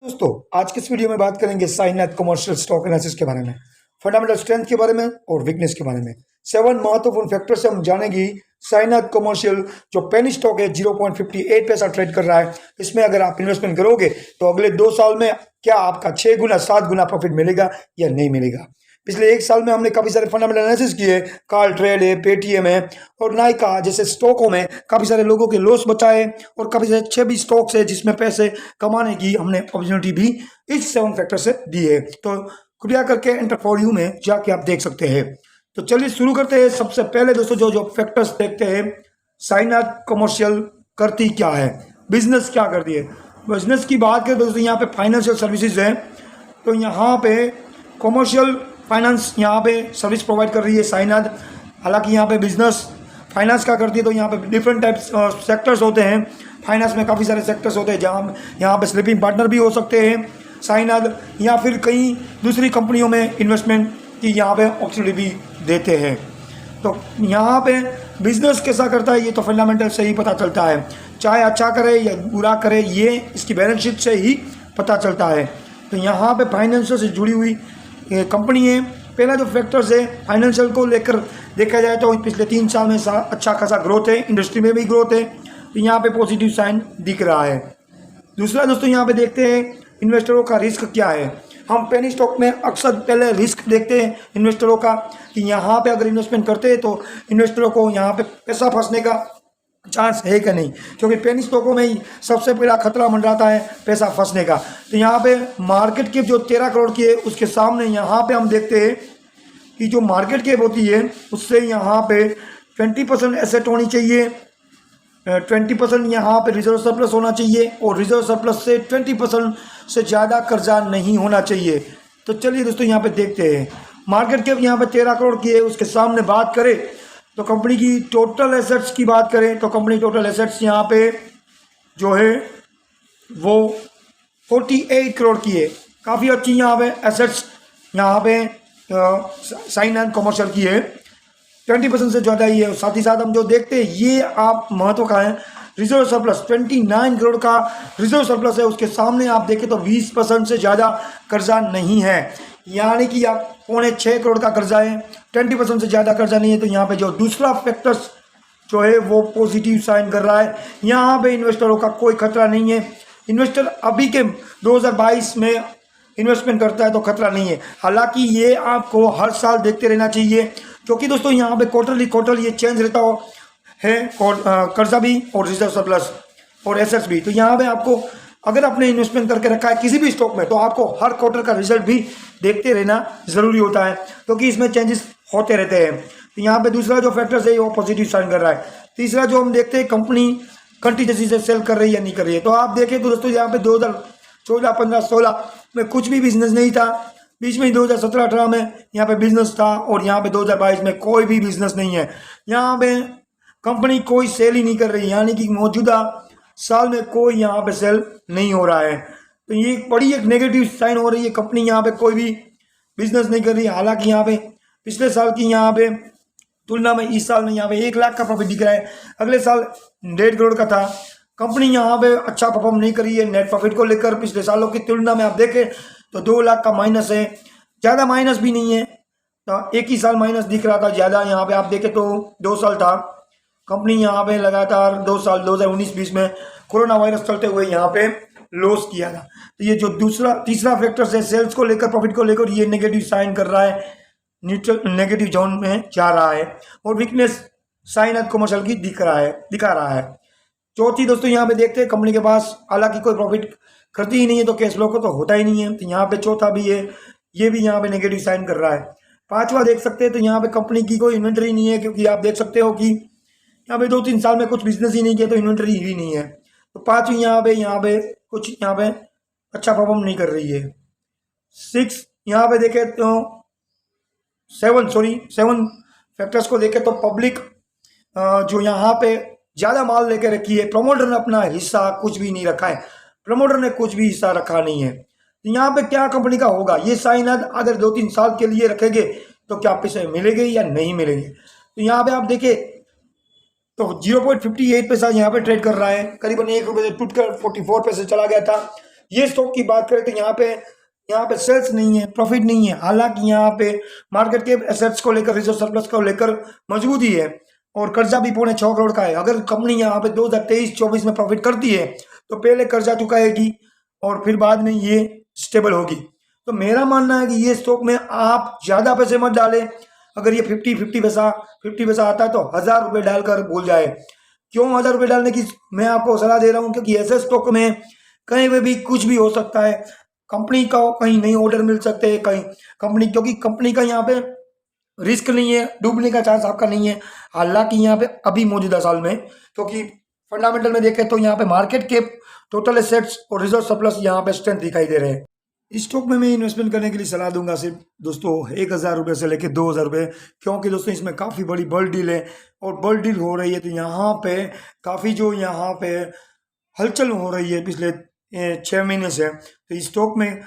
दोस्तों, आज की इस वीडियो में बात करेंगे साईनाथ कमर्शियल स्टॉक एनालिसिस के बारे में, फंडामेंटल स्ट्रेंथ के बारे में और वीकनेस के बारे में। 7 महत्वपूर्ण फैक्टर से हम जानेंगे साईनाथ कमर्शियल जो पेनी स्टॉक है 0.58 पैसा ट्रेड कर रहा है। इसमें अगर आप इन्वेस्टमेंट करोगे तो अगले 2 साल में क्या आपका 6 गुना 7 गुना प्रॉफिट मिलेगा या नहीं मिलेगा। पिछले 1 साल में हमने काफ़ी सारे फंडामेंटल एनालिसिस किए, कार्ल ट्रेड है, पेटीएम है और नाइका जैसे स्टॉकों में काफ़ी सारे लोगों के लॉस बचाए और काफ़ी सारे अच्छे भी स्टॉक्स है जिसमें पैसे कमाने की हमने अपॉर्चुनिटी भी इस 7 फैक्टर से दी है। तो कृपया करके एंटर फॉर यू में जाके आप देख सकते हैं। तो चलिए शुरू करते हैं। सबसे पहले दोस्तों जो फैक्टर्स देखते हैं, साईनाथ कमर्शियल करती क्या है, बिजनेस क्या करती है। बिजनेस की बात करें दोस्तों, यहाँ पे फाइनेंशियल सर्विसेज है, तो यहाँ पे कमर्शियल फाइनेंस यहाँ पे सर्विस प्रोवाइड कर रही है साईनाथ। हालांकि यहाँ पे बिजनेस फाइनेंस का करती है, तो यहाँ पे डिफरेंट टाइप्स सेक्टर्स होते हैं। फाइनेंस में काफ़ी सारे सेक्टर्स होते हैं जहाँ यहाँ पे स्लीपिंग पार्टनर भी हो सकते हैं साईनाथ, या फिर कई दूसरी कंपनियों में इन्वेस्टमेंट की यहाँ पे अपॉर्चुनिटी भी देते हैं। तो यहाँ पे बिजनेस कैसा करता है ये तो फंडामेंटल से ही पता चलता है, चाहे अच्छा करे या बुरा करे ये इसकी बैलेंस शीट से ही पता चलता है। तो यहाँ पे फाइनेंशियल से जुड़ी हुई कंपनी है। पहला जो फैक्टर्स है फाइनेंशियल को लेकर देखा जाए तो पिछले 3 साल में अच्छा खासा ग्रोथ है, इंडस्ट्री में भी ग्रोथ है, तो यहाँ पे पॉजिटिव साइन दिख रहा है। दूसरा दोस्तों यहाँ पे देखते हैं इन्वेस्टरों का रिस्क क्या है। हम पेनी स्टॉक में अक्सर पहले रिस्क देखते हैं इन्वेस्टरों का कि यहाँ पे अगर इन्वेस्टमेंट करते हैं तो इन्वेस्टरों को यहाँ पे पैसा फंसने का चांस है कि नहीं, क्योंकि पेनी स्टॉकों में ही सबसे पहला खतरा मंडराता है पैसा फंसने का। तो यहाँ पे मार्केट कैप जो 13 करोड़ की है उसके सामने यहाँ पे हम देखते हैं कि जो मार्केट कैप होती है उससे यहाँ पे 20% एसेट होनी चाहिए, 20% यहाँ पे रिजर्व सरप्लस होना चाहिए और रिजर्व सरप्लस से 20% से ज़्यादा कर्जा नहीं होना चाहिए। तो चलिए दोस्तों यहाँ पे देखते हैं मार्केट कैप यहाँ पे 13 करोड़ की है, उसके सामने बात करें तो कंपनी की टोटल एसेट्स की बात करें तो कंपनी टोटल एसेट्स यहाँ पे जो है वो 48 करोड़ की है। काफ़ी अच्छी यहाँ पे एसेट्स यहाँ पे साईनाथ कमर्शियल की है, 20% से ज़्यादा ही है। साथ ही साथ हम जो देखते हैं ये आप महत्व का है, रिजर्व सरप्लस 29 करोड़ का रिजर्व सरप्लस है, उसके सामने आप देखें तो 20% से ज़्यादा कर्जा नहीं है, यानी कि आप 6.25 करोड़ का कर्जा है, 20% से ज़्यादा कर्जा नहीं है। तो यहाँ पे जो दूसरा फैक्टर्स जो है वो पॉजिटिव साइन कर रहा है। यहाँ पे इन्वेस्टरों का कोई खतरा नहीं है। इन्वेस्टर अभी के 2022 में इन्वेस्टमेंट करता है तो खतरा नहीं है। हालांकि ये आपको हर साल देखते रहना चाहिए, क्योंकि दोस्तों यहाँ पे क्वार्टरली ये चेंज रहता है कर्जा भी और रिजर्व सरप्लस और एसेट्स भी। तो यहाँ पे आपको अगर आपने इन्वेस्टमेंट करके रखा है किसी भी स्टॉक में तो आपको हर क्वार्टर का रिजल्ट भी देखते रहना ज़रूरी होता है, क्योंकि इसमें चेंजेस होते रहते हैं। तो यहाँ पे दूसरा जो फैक्टर्स है वो पॉजिटिव साइन कर रहा है। तीसरा जो हम देखते हैं कंपनी कंटिजेंसी से सेल कर रही है या नहीं कर रही है। तो आप देखें तो दोस्तों यहाँ पे 2014, 15, 16 में कुछ भी बिजनेस नहीं था, बीच में 2017, 18 में यहाँ पे बिजनेस था और यहाँ पे 2022 में कोई भी बिजनेस नहीं है। यहाँ पे कंपनी कोई सेल ही नहीं कर रही, यानी कि मौजूदा साल में कोई यहाँ पे सेल नहीं हो रहा है। तो ये बड़ी एक नेगेटिव साइन हो रही है, कंपनी यहाँ पे कोई भी बिजनेस नहीं कर रही। हालांकि यहाँ पे पिछले साल की यहाँ पे तुलना में इस साल में यहाँ पे 1 लाख का प्रॉफिट दिख रहा है, अगले साल 1.5 करोड़ का था। कंपनी यहाँ पे अच्छा परफॉर्म नहीं करी है नेट प्रॉफिट को लेकर, पिछले सालों की तुलना में आप देखें तो 2 लाख का माइनस है, ज़्यादा माइनस भी नहीं है, तो एक ही साल माइनस दिख रहा था। ज़्यादा यहाँ पे आप देखें तो 2 साल था, कंपनी यहाँ पे लगातार 2 साल 2019-20 में कोरोना वायरस चलते हुए यहाँ पे लॉस किया था। तो ये जो तीसरा फैक्टर है सेल्स को लेकर, प्रॉफिट को लेकर, ये नेगेटिव साइन कर रहा है, न्यूट्रल नेगेटिव जोन में जा रहा है और वीकनेस साईनाथ कमर्शियल की दिखा रहा है। चौथी दोस्तों यहाँ पे देखते हैं कंपनी के पास हालांकि कोई प्रॉफिट करती ही नहीं है तो कैश फ्लो को तो होता ही नहीं है। तो यहाँ पे चौथा भी है, ये भी यहाँ पे नेगेटिव साइन कर रहा है। पांचवा देख सकते हैं तो यहाँ पे कंपनी की कोई इन्वेंट्री नहीं है, क्योंकि आप देख सकते हो कि यहाँ पे 2-3 साल में कुछ बिजनेस ही नहीं किया तो इन्वेंट्री ही नहीं है। तो पांचवी यहाँ पे कुछ यहाँ पे अच्छा परफॉर्म नहीं कर रही है। 6 यहाँ पे देखे तो 7 फैक्टर्स को देखे तो पब्लिक जो यहाँ पे ज़्यादा माल लेकर रखी है, प्रमोटर ने अपना हिस्सा कुछ भी नहीं रखा है, प्रमोटर ने कुछ भी हिस्सा रखा नहीं है। तो यहाँ पे क्या कंपनी का होगा, ये साईनाथ अगर 2-3 साल के लिए रखेंगे तो क्या पैसे मिलेंगे या नहीं मिलेंगे। तो यहाँ पे आप देखें तो 0.58 पैसा यहाँ पे ट्रेड कर रहा है, करीबन 1 रुपये से टूट कर 44 पैसे चला गया था। ये स्टॉक की बात करें तो यहाँ पे सेल्स नहीं है, प्रॉफिट नहीं है, हालांकि यहाँ पे मार्केट के एसेट्स को लेकर, रिजर्व सरप्लस को लेकर मजबूती है और कर्जा भी 6.25 करोड़ का है। अगर कंपनी यहाँ पे 2023-24 में प्रॉफिट करती है तो पहले कर्जा चुकाएगी और फिर बाद में ये स्टेबल होगी। तो मेरा मानना है कि ये स्टॉक में आप ज़्यादा पैसे मत डालें। अगर ये 50 पैसा आता है तो 1000 रुपये डालकर भूल जाए। क्यों 1000 रुपये डालने की मैं आपको सलाह दे रहा हूँ? क्योंकि ऐसे स्टॉक में कहीं पे भी कुछ भी हो सकता है। कंपनी का कहीं नई ऑर्डर मिल सकते हैं, कहीं कंपनी, क्योंकि कंपनी का यहाँ पे रिस्क नहीं है, डूबने का चांस आपका नहीं है। हालांकि यहाँ पे अभी मौजूदा साल में, क्योंकि फंडामेंटल में देखें तो यहाँ पे मार्केट कैप, टोटल एसेट्स और रिजर्व सरप्लस यहाँ पे स्ट्रेंथ दिखाई दे रहे हैं। इस स्टॉक में मैं इन्वेस्टमेंट करने के लिए सलाह दूंगा सिर्फ दोस्तों 1000 रुपये से लेकर 2000 रुपये, क्योंकि दोस्तों इसमें काफ़ी बड़ी बल्ड डील है और बल्ड डील हो रही है। तो यहाँ पे काफ़ी जो यहाँ पे हलचल हो रही है पिछले 6 महीने से, तो इस स्टॉक में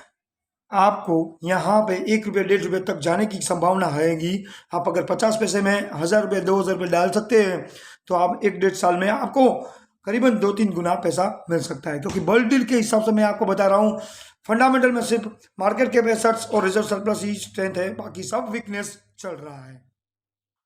आपको यहाँ पे 1 रुपये 1.5 रुपये तक जाने की संभावना रहेगी। आप अगर 50 पैसे में 1000 रुपये 2000 रुपये डाल सकते हैं तो आप 1-1.5 साल में आपको करीबन 2-3 गुना पैसा मिल सकता है। क्योंकि बल्क डील के हिसाब से मैं आपको बता रहा हूँ, फंडामेंटल में सिर्फ मार्केट के एसेट्स और रिजर्व सरप्लस ही स्ट्रेंथ है, बाकी सब वीकनेस चल रहा है।